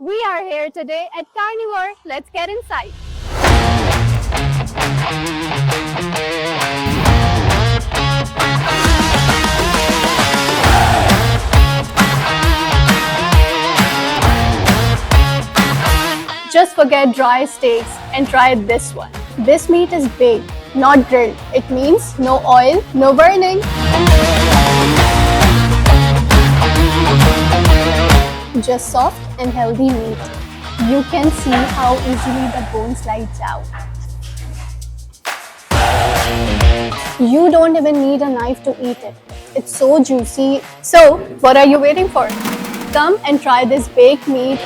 We are here today at Carnivore. Let's get inside. Just forget dry steaks and try this one. This meat is baked, not grilled. It means no oil, no burning. Just soft and healthy meat. You can see how easily the bone slides out. You don't even need a knife to eat it. It's so juicy. So, what are you waiting for? Come and try this baked meat